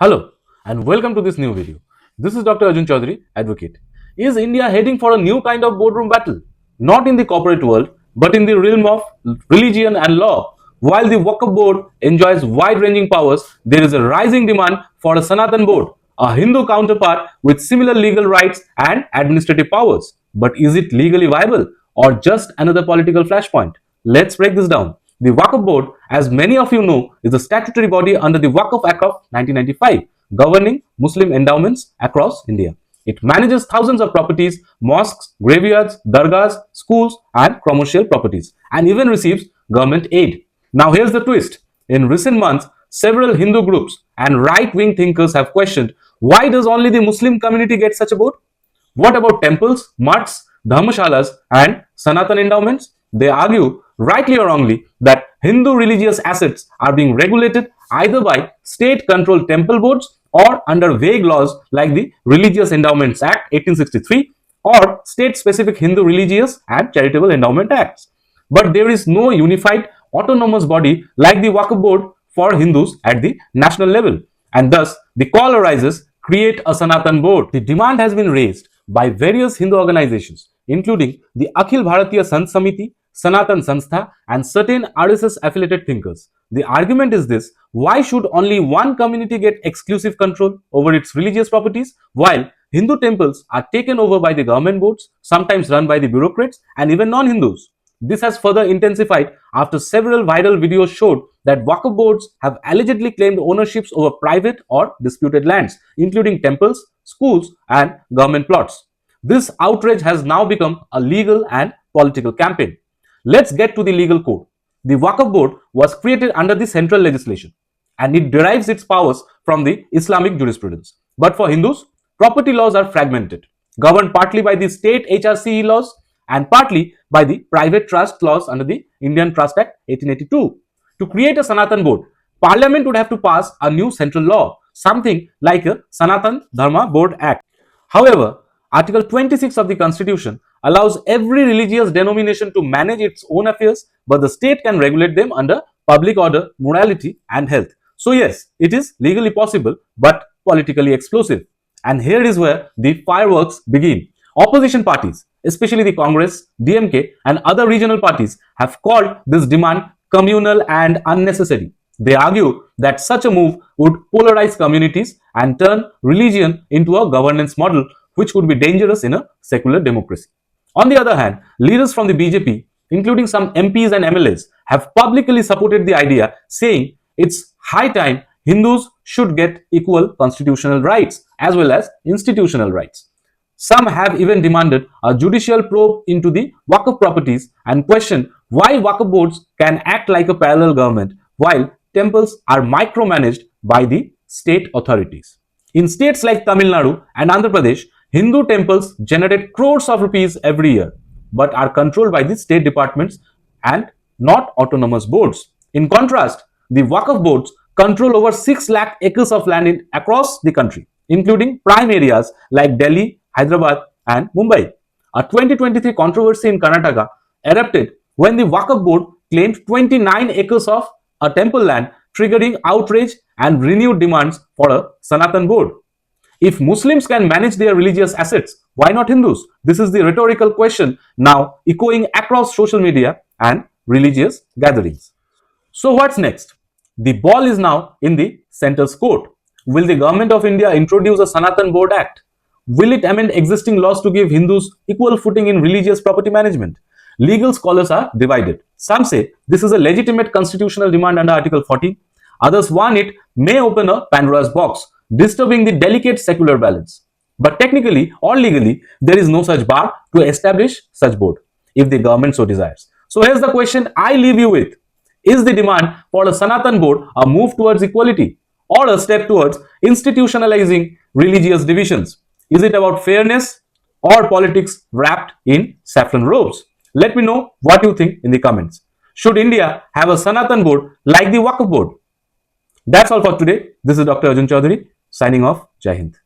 Hello and welcome to this new video. This is Dr. Arjun Chowdhury, advocate. Is India heading for a new kind of boardroom battle? Not in the corporate world, but in the realm of religion and law. While the Waqf Board enjoys wide-ranging powers, there is a rising demand for a Sanatan Board, a Hindu counterpart with similar legal rights and administrative powers. But is it legally viable or just another political flashpoint? Let's break this down. The Waqf Board, as many of you know, is a statutory body under the Waqf Act of 1995, governing Muslim endowments across India. It manages thousands of properties, mosques, graveyards, dargahs, schools, and commercial properties, and even receives government aid. Now, here's the twist. In recent months, several Hindu groups and right-wing thinkers have questioned, why does only the Muslim community get such a board? What about temples, mutts, dharmashalas, and Sanatan endowments? They argue, rightly or wrongly, that Hindu religious assets are being regulated either by state-controlled temple boards or under vague laws like the Religious Endowments Act 1863 or state-specific Hindu Religious and Charitable Endowment Acts. But there is no unified autonomous body like the Waqf Board for Hindus at the national level, and thus the call arises, create a Sanatan Board. The demand has been raised by various Hindu organizations, including the Akhil Bharatiya Sant Samiti, Sanatan Sanstha, and certain RSS affiliated thinkers. The argument is this: why should only one community get exclusive control over its religious properties while Hindu temples are taken over by the government boards, sometimes run by the bureaucrats and even non-Hindus? This has further intensified after several viral videos showed that Waqf boards have allegedly claimed ownerships over private or disputed lands, including temples, schools, and government plots. This outrage has now become a legal and political campaign. Let's get to the legal code. The Waqf Board was created under the central legislation and it derives its powers from the Islamic jurisprudence. But for Hindus, property laws are fragmented, governed partly by the state HRCE laws and partly by the private trust laws under the Indian Trust Act 1882. To create a Sanatan Board, Parliament would have to pass a new central law, something like a Sanatan Dharma Board Act. However, Article 26 of the Constitution allows every religious denomination to manage its own affairs, but the state can regulate them under public order, morality, and health. So yes, it is legally possible, but politically explosive. And here is where the fireworks begin. Opposition parties, especially the Congress, DMK, and other regional parties, have called this demand communal and unnecessary. They argue that such a move would polarize communities and turn religion into a governance model, which could be dangerous in a secular democracy. On the other hand, leaders from the BJP, including some MPs and MLAs, have publicly supported the idea, saying it's high time Hindus should get equal constitutional rights as well as institutional rights. Some have even demanded a judicial probe into the Waqf properties and questioned why Waqf boards can act like a parallel government while temples are micromanaged by the state authorities. In states like Tamil Nadu and Andhra Pradesh, Hindu temples generate crores of rupees every year, but are controlled by the state departments and not autonomous boards. In contrast, the Waqf boards control over 6 lakh acres of land across the country, including prime areas like Delhi, Hyderabad, and Mumbai. A 2023 controversy in Karnataka erupted when the Waqf Board claimed 29 acres of a temple land, triggering outrage and renewed demands for a Sanatan Board. If Muslims can manage their religious assets, why not Hindus? This is the rhetorical question now echoing across social media and religious gatherings. So what's next? The ball is now in the centre's court. Will the government of India introduce a Sanatan Board Act? Will it amend existing laws to give Hindus equal footing in religious property management? Legal scholars are divided. Some say this is a legitimate constitutional demand under Article 14. Others warn it may open a Pandora's box, disturbing the delicate secular balance. But technically or legally, there is no such bar to establish such board, if the government so desires. So here's the question I leave you with. Is the demand for a Sanatan Board a move towards equality or a step towards institutionalizing religious divisions? Is it about fairness or politics wrapped in saffron robes? Let me know what you think in the comments. Should India have a Sanatan Board like the Waqf Board? That's all for today. This is Dr. Arjun Chowdhury signing off. Jai Hind.